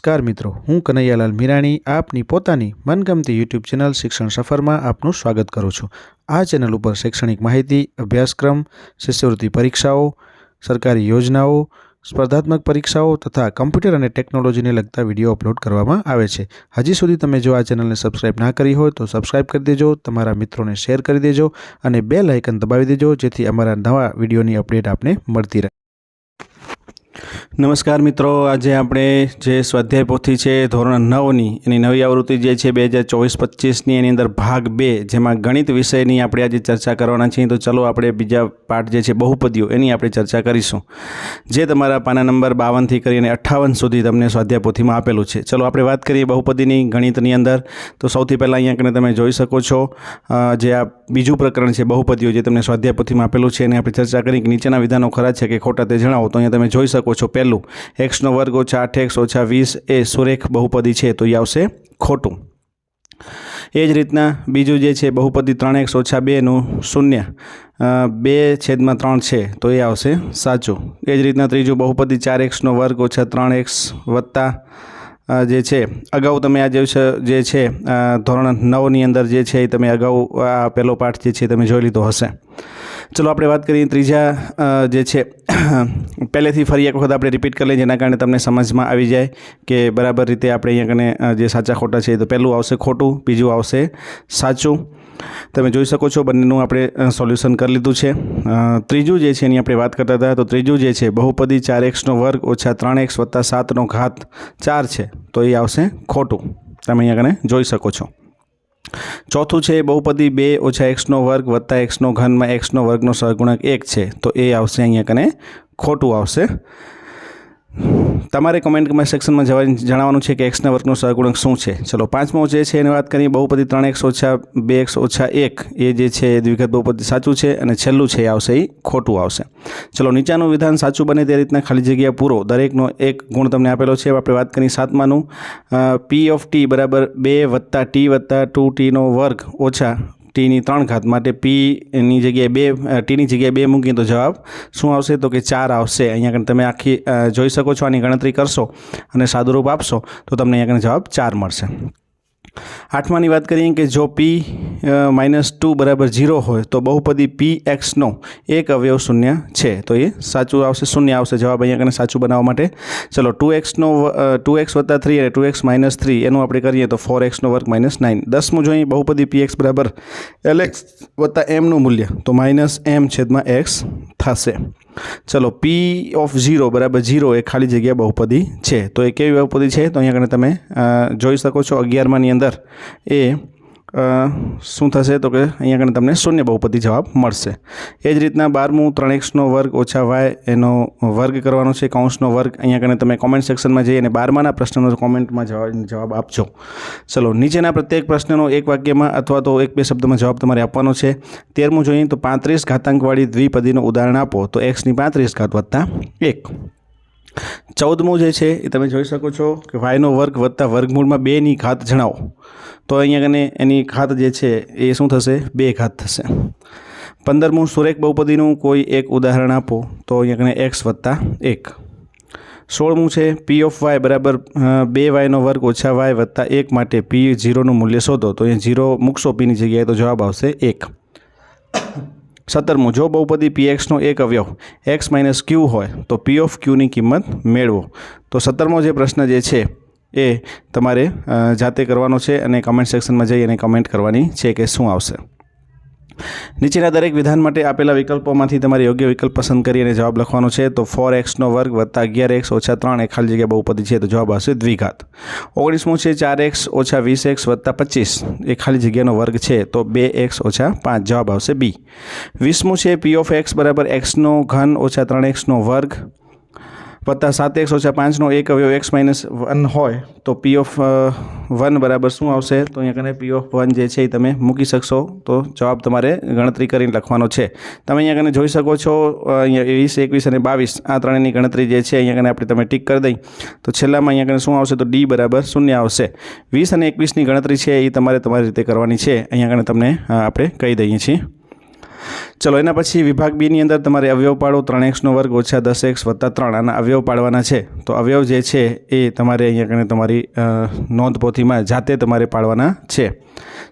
નમસ્કાર મિત્રો, હું કનૈયાલાલ મીરાણી આપની પોતાની મનગમતી યુટ્યુબ ચેનલ શિક્ષણ સફરમાં આપનું સ્વાગત કરું છું। આ ચેનલ ઉપર શૈક્ષણિક માહિતી, અભ્યાસક્રમ, શિષ્યવૃત્તિ પરીક્ષાઓ, સરકારી યોજનાઓ, સ્પર્ધાત્મક પરીક્ષાઓ તથા કમ્પ્યુટર અને ટેકનોલોજીને લગતા વિડીયો અપલોડ કરવામાં આવે છે। હજી સુધી તમે જો આ ચેનલને સબસ્ક્રાઇબ ના કરી હોય તો સબસ્ક્રાઇબ કરી દેજો, તમારા મિત્રોને શેર કરી દેજો અને બેલ આઇકન દબાવી દેજો જેથી અમારા નવા વિડીયોની અપડેટ આપને મળતી રહે। નમસ્કાર મિત્રો, આજે આપણે જે સ્વાધ્યાય પોથી છે ધોરણ 9ની એની નવી આવૃત્તિ જે છે 2024-25ની એની અંદર ભાગ 2 જેમાં ગણિત વિષયની આપણે આજે ચર્ચા કરવાના છીએ। તો ચલો આપણે બીજા પાઠ જે છે બહુપદીઓ એની આપણે ચર્ચા કરીશું, જે તમારા પાના નંબર 52થી કરીને 58 સુધી તમને સ્વાધ્યાય પોથીમાં આપેલું છે। ચલો આપણે વાત કરીએ બહુપદીની ગણિતની અંદર। તો સૌથી પહેલાં અહીંયા કને તમે જોઈ શકો છો જે આ બીજું પ્રકરણ છે બહુપદીઓ, જે તમને સ્વાધ્યાય પોથીમાં આપેલું છે અને આપણે ચર્ચા કરી કે નીચેના વિધાનો ખરા છે કે ખોટા તે જણાવો। તો અહીંયા તમે જોઈ શકો છો પહેલું x નો વર્ગ ઓછા 8x ઓછા 20 એ સુરેખ બહુપદી છે, તો એ આવશે ખોટું। એ જ રીતના બીજું જે છે બહુપદી 3x ઓછા 2નું શૂન્ય 2/3 છે, તો એ આવશે સાચું। એ જ રીતના ત્રીજું બહુપદી 4x નો વર્ગ ઓછા 3x વત્તા જે છે અગાઉ તમે આ જે છે ધોરણ 9ની અંદર જે છે તમે અગાઉ આ પહેલો પાઠ જે છે તમે જોઈ લીધો હશે। ચલો આપણે વાત કરીએ ત્રીજા જે છે પહેલેથી ફરી એક વખત આપણે રિપીટ કરી લઈએ, જેના કારણે તમને સમજમાં આવી જાય કે બરાબર રીતે આપણે અહીંયા કને જે સાચા ખોટા છે તો પહેલું આવશે ખોટું, બીજું આવશે સાચું। તમે જોઈ શકો છો બંનેનું આપણે સોલ્યુશન કરી લીધું છે। ત્રીજું જે છે એની આપણે વાત કરતા હતા, તો ત્રીજું જે છે બહુપદી 4x નો વર્ગ ઓછા 3x વત્તા 7નો ઘાત 4 છે, તો એ આવશે ખોટું, તમે અહીંયા કને જોઈ શકો છો। ચોથું છે બહુપદી 2 ઓછા x નો વર્ગ વત્તા x નો ઘનમાં x નો વર્ગનો સહગુણક 1 છે, તો એ આવશે અહીંયા કને ખોટું આવશે। તમારે કમેન્ટ સેક્શનમાં જણાવવાનું છે કે x ના વર્ગનો સહગુણક શું છે। ચલો પાંચમો જે છે એની વાત કરીએ બહુપદી 3x ઓછા 2x ઓછા 1 એ જે છે દ્વિઘાત બહુપદી સાચું છે અને છેલ્લું છે એ આવશે એ ખોટું આવશે। ચલો નીચાનું વિધાન સાચું બને તે રીતના ખાલી જગ્યા પૂરો, દરેકનો એક ગુણ તમને આપેલો છે। આપણે વાત કરીએ સાતમાનું p ઓફ t બરાબર 2 વત્તા t વત્તા 2tનો વર્ગ ઓછા ટીની 3 ઘાત માટે પીની જગ્યાએ 2 ટીની જગ્યાએ 2 મૂકીએ તો જવાબ શું આવશે, તો કે 4 આવશે। અહીંયા તમે આખી જોઈ શકો છો, આની ગણતરી કરશો અને સાદુરૂપ આપશો તો તમને અહીંયા જવાબ 4 મળશે। આઠમાની વાત કરીએ કે જો p -2 બરાબર 0 હોય તો બહુપદી px નો એક અવયવ શૂન્ય છે, તો એ સાચું આવશે, શૂન્ય આવશે જવાબ અહીંયા કને સાચું બનાવવા માટે। ચલો 2x વત્તા 3 અને 2x માઇનસ 3 એનું આપણે કરીએ તો 4x નો વર્ગ -9। 10મું જોઈએ બહુપદી px બરાબર lx વત્તા mનું મૂલ્ય, તો -m/x થશે। ચલો p ઓફ 0 બરાબર 0 એ ખાલી જગ્યા બહુપદી છે, તો એ કેવી બહુપદી છે, તો અહીંયા કને તમે જોઈ શકો છો 11માની અંદર એ શું થશે, તો કે અહીંયા કને તમને શૂન્ય બહુપદી જવાબ મળશે। એ જ રીતના 12મું 3x નો વર્ગ ઓછા y એનો વર્ગ કરવાનો છે, કૌંસનો વર્ગ। અહીંયા કને તમે કોમેન્ટ સેક્શનમાં જઈ અને 12માના પ્રશ્નનો કોમેન્ટમાં જવાબ આપજો। ચલો નીચેના પ્રત્યેક પ્રશ્નનો એક વાક્યમાં અથવા તો 1-2 શબ્દમાં જવાબ તમારે આપવાનો છે। 13મું જોઈએ તો 35 ઘાતાંકવાળી દ્વિપદીનું ઉદાહરણ આપો, તો x ની 35 ઘાત વત્તા 1। 14મું જે છે એ તમે જોઈ શકો છો કે y નો વર્ગ વત્તા વર્ગમૂળમાં 2ની ઘાત જણાવો, તો અહીંયા કને એની ઘાત જે છે એ શું થશે, 2 ઘાત થશે। 15મું સુરેખ બહુપદીનું કોઈ એક ઉદાહરણ આપો, તો અહીંયા કને x વત્તા 1। 16મું છે p ઓફ y બરાબર 2y નો વર્ગ ઓછા y વત્તા 1 માટે p0નું મૂલ્ય શોધો, તો અહીંયા 0 મૂકશો pની જગ્યાએ તો જવાબ આવશે 1। 17મું જો બહુપદી px નો એક અવયવ x - q હોય તો p ઓફ qની કિંમત મેળવો, તો 17મો જે પ્રશ્ન જે છે એ તમારે જાતે કરવાનો છે અને કમેન્ટ સેક્શનમાં જઈ અને કમેન્ટ કરવાની છે કે શું આવશે। નીચેના દરેક વિધાન માટે આપેલા વિકલ્પોમાંથી તમારે યોગ્ય વિકલ્પ પસંદ કરી અને જવાબ લખવાનો છે, તો 4x નો વર્ગ વત્તા 11x ઓછા 3 એ ખાલી જગ્યા બહુપદી છે, તો જવાબ આવશે દ્વિઘાત। 19મું છે 4x ઓછા 20x વત્તા 25 એ ખાલી જગ્યાનો વર્ગ છે, તો 2x ઓછા 5 જવાબ આવશે b। 20મું છે p ઓફ x બરાબર x નો ઘન ઓછા 3x નો વર્ગ વત્તા 7x ઓછા 5નો એક અવયવ x - 1 હોય તો p ઓફ 1 બરાબર શું આવશે, તો અહીંયા કને p ઓફ 1 જે છે એ તમે મૂકી શકશો, તો જવાબ તમારે ગણતરી કરીને લખવાનો છે। તમે અહીંયા કને જોઈ શકો છો અહીંયા 20, 21 અને 22 આ ત્રણેયની ગણતરી જે છે અહીંયા કને આપણે તમે ટીક કરી દઈ તો છેલ્લામાં અહીંયા કને શું આવશે, તો d બરાબર 0 આવશે। 20 અને 21ની ગણતરી છે એ તમારે તમારી રીતે કરવાની છે, અહીંયા કને તમને આપણે કહી દઈએ છીએ। ચલો એના પછી વિભાગ બીની અંદર તમારે અવયવ પાડો 3x નો વર્ગ ઓછા 10x વત્તા 3 આના અવયવ પાડવાના છે. તો અવયવ જે છે એ તમારે અહીંયા કને તમારી નોંધપોથીમાં જાતે તમારે પાડવાના છે.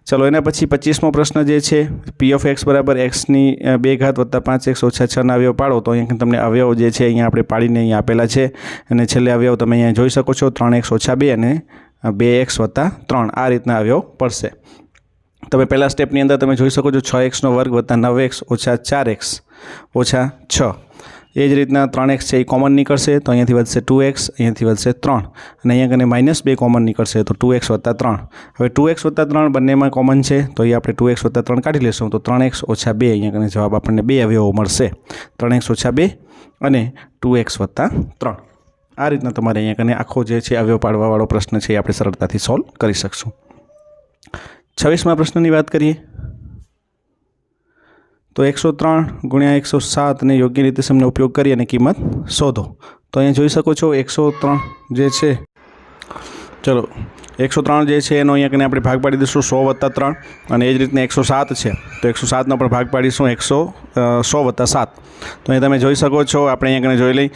ચલો એના પછી 25મો પ્રશ્ન જે છે p ઓફ x બરાબર x ની 2 ઘાત વત્તા 5x ઓછા 6 ના અવયવ પાડો. તો અહીંયા તમને અવયવ જે છે અહીંયા આપણે પાડીને અહીંયા આપેલા છે અને છેલ્લે અવયવ તમે અહીંયા જોઈ શકો છો 3x ઓછા 2 અને 2x વત્તા 3 આ રીતના અવયવ પડશે. તમે પહેલા સ્ટેપની અંદર તમે જોઈ શકો છો 6x નો વર્ગ વત્તા 9x ઓછા 4x ઓછા 6. એ જ રીતના 3x છે એ કોમન નીકળશે તો અહીંયાથી વધશે 2x, અહીંયાથી વધશે 3 અને અહીંયા કને -2 કોમન નીકળશે તો 2x વત્તા 3. હવે 2x વત્તા 3 બંનેમાં કોમન છે તો એ આપણે 2x વત્તા 3 કાઢી લેશું તો 3x ઓછા 2 અહીંયા કને જવાબ આપણને 2 અવયવો મળશે. 3x ઓછા 2 અને 2x વત્તા 3. આ રીતના તમારે અહીંયા કને આખો જે છે અવયવ પાડવાવાળો પ્રશ્ન છે એ આપણે સરળતાથી સોલ્વ કરી શકશું. 26મા પ્રશ્નની વાત કરીએ તો 103 ગુણ્યા 107 ને યોગ્ય રીતે સમનો ઉપયોગ કરી અને કિંમત શોધો. તો અહીંયા જોઈ શકો છો 103 જે છે, ચલો 103 જે છે એનો અહીંયા કને આપણે ભાગ પાડી દઈશું 100 વત્તા 3 અને એ જ રીતના 107 છે તો 107નો પણ ભાગ પાડીશું 100 વત્તા 7. તો અહીંયા તમે જોઈ શકો છો આપણે અહીંયા કને જોઈ લઈ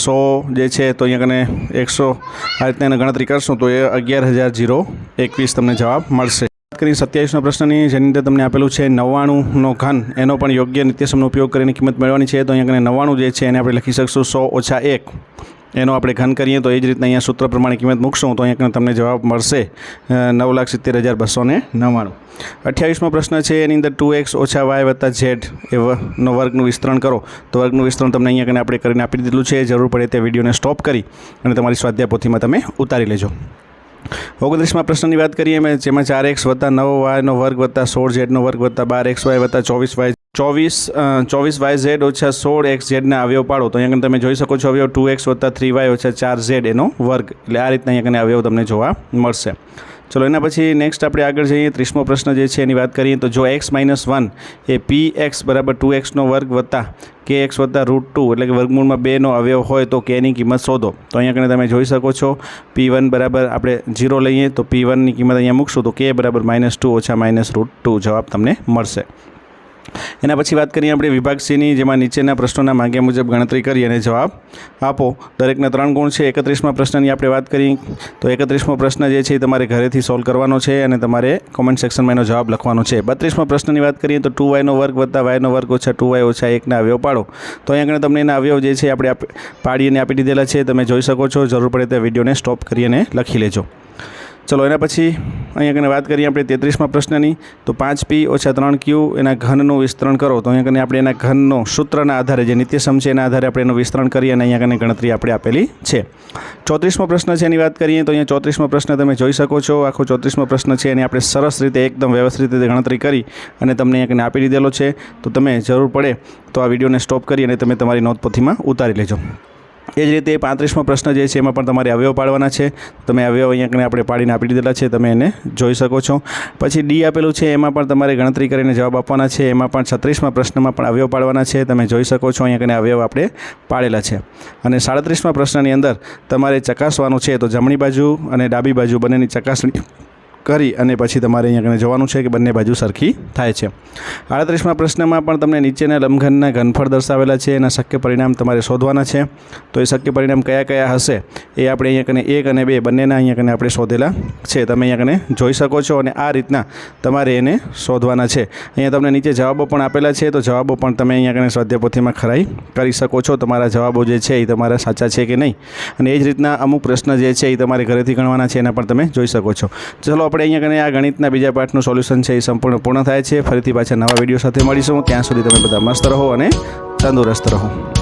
100 જે છે તો અહીંયા કને 100 આ રીતના એની ગણતરી કરશું તો એ 11,021 તમને જવાબ મળશે. કરી 27મા પ્રશ્નની જેની અંદર તમને આપેલું છે 99નો ઘન એનો પણ યોગ્ય નિત્યસમનો ઉપયોગ કરીને કિંમત મેળવવાની છે. તો અહીંયા 99 જે છે એને આપણે લખી શકશું 100 ઓછા 1 એનો આપણે ઘન કરીએ તો એ જ રીતના અહીંયા સૂત્ર પ્રમાણે કિંમત મૂકશું તો અહીંયા તમને જવાબ મળશે 9,70,299. 28મો પ્રશ્ન છે એની અંદર 2x ઓછા y વત્તા z નો વર્ગનું વિસ્તરણ કરો. તો વર્ગનું વિસ્તરણ તમને અહીંયા કને આપણે કરીને આપી દીધેલું છે. જરૂર પડે તે વિડીયોને સ્ટોપ કરી અને તમારી સ્વાધ્યાય પોથીમાં તમે ઉતારી લેજો. 29મા પ્રશ્નની વાત કરીએ મેં જેમાં 4x વત્તા 9y નો વર્ગ વત્તા 16z નો વર્ગ વત્તા 12xy વત્તા 24yz ઓછા 16xz ના અવયવ પાડો. તો અહીંયા તમે જોઈ શકો છો અવયવ 2x વત્તા 3y ઓછા 4z એનો વર્ગ એટલે આ રીતના અહીંયા અવયવ તમને જોવા મળશે. ચલો એના પછી નેક્સ્ટ આપણે આગળ જઈએ 30મો પ્રશ્ન જે છે એની વાત કરીએ તો જો x - 1 એ px બરાબર 2x નો વર્ગ વત્તા kx વત્તા √2 એટલે કે વર્ગમૂળમાં 2 નો અવયવ હોય તો k ની કિંમત શોધો. તો અહીંયા કને તમે જોઈ શકો છો p1 બરાબર આપણે 0 લઈએ તો p1 ની કિંમત અહીંયા મૂકશું તો k બરાબર -2 ઓછા -√2 જવાબ તમને મળશે. એના પછી વાત કરીએ આપણે વિભાગ સીની જેમાં નીચેના પ્રશ્નોના માંગ્યા મુજબ ગણતરી કરી અને જવાબ આપો. દરેકના 3 ગુણ છે. 31મા પ્રશ્નની આપણે વાત કરી તો 31મો પ્રશ્ન જે છે એ તમારે ઘરેથી સોલ્વ કરવાનો છે અને તમારે કોમેન્ટ સેક્શનમાં એનો જવાબ લખવાનો છે. 32મા પ્રશ્નની વાત કરીએ તો 2y નો વર્ગ વત્તા y નો વર્ગ ઓછા 2y ઓછા 1 ના અવયવ પાડો. તો અહીંયા તમને એના અવયવ જે છે આપણે પાડીને આપી દીધેલા છે. તમે જોઈ શકો છો. જરૂર પડે તે વિડીયોને સ્ટોપ કરી અને લખી લેજો. ચલો એના પછી અહીંયા કને વાત કરીએ આપણે 33મા પ્રશ્નની તો 5p ઓછા 3q એના ઘનનું વિસ્તરણ કરો. તો અહીંયા કને આપણે એના ઘનનો સૂત્રના આધારે જે નિત્યસમ છે એના આધારે આપણે એનું વિસ્તરણ કરીએ અને અહીંયા કને ગણતરી આપણે આપેલી છે. 34મો પ્રશ્ન છે એની વાત કરીએ તો અહીંયા 34મો પ્રશ્ન તમે જોઈ શકો છો. આખો 34મો પ્રશ્ન છે એને આપણે સરસ રીતે એકદમ વ્યવસ્થિત રીતે ગણતરી કરી અને તમને અહીંયા કને આપી દીધેલો છે. તો તમે જરૂર પડે તો આ વિડીયોને સ્ટોપ કરી અને તમે તમારી નોટપોથીમાં ઉતારી લેજો. એ જ રીતે 35મો પ્રશ્ન જે છે એમાં પણ તમારે અવયવ પાડવાના છે. તમે અવયવ અહીંયા કને આપણે પાડીને આપી દીધેલા છે. તમે એને જોઈ શકો છો. પછી ડી આપેલું છે એમાં પણ તમારે ગણતરી કરીને જવાબ આપવાના છે. એમાં પણ 36મા પ્રશ્નમાં પણ અવયવ પાડવાના છે. તમે જોઈ શકો છો અહીંયા કને અવયવ આપણે પાડેલા છે. અને 37મા પ્રશ્નની અંદર તમારે ચકાસવાનું છે તો જમણી બાજુ અને ડાબી બાજુ બંનેની ચકાસણી કરી અને પછી તમારે અહીંયા કને જોવાનું છે કે બંને બાજુ સરખી થાય છે. 38મા પ્રશ્નમાં પણ તમને નીચેના લંબઘનના ઘનફળ દર્શાવેલા છે. એના શક્ય પરિણામ તમારે શોધવાના છે. તો એ શક્ય પરિણામ કયા કયા હશે એ આપણે અહીંયા કને 1 અને 2 બંનેના અહીંયા કને આપણે શોધેલા છે. તમે અહીંયા કને જોઈ શકો છો અને આ રીતના તમારે એને શોધવાના છે. અહીંયા તમને નીચે જવાબો પણ આપેલા છે. તો જવાબો પણ તમે અહીંયા કને સ્વાધ્યાય પોથીમાં ખરાઈ કરી શકો છો. તમારા જવાબો જે છે એ તમારા સાચા છે કે નહીં. અને એ જ રીતના અમુક પ્રશ્ન જે છે એ તમારે ઘરેથી ગણવાના છે એના પણ તમે જોઈ શકો છો. ચલો આપણે અહીંયા કને આ ગણિતના બીજા પાઠનું સોલ્યુશન છે એ સંપૂર્ણ પૂર્ણ થાય છે. ફરીથી પાછા નવા વિડીયો સાથે મળીશું. ત્યાં સુધી તમે બધા મસ્ત રહો અને તંદુરસ્ત રહો.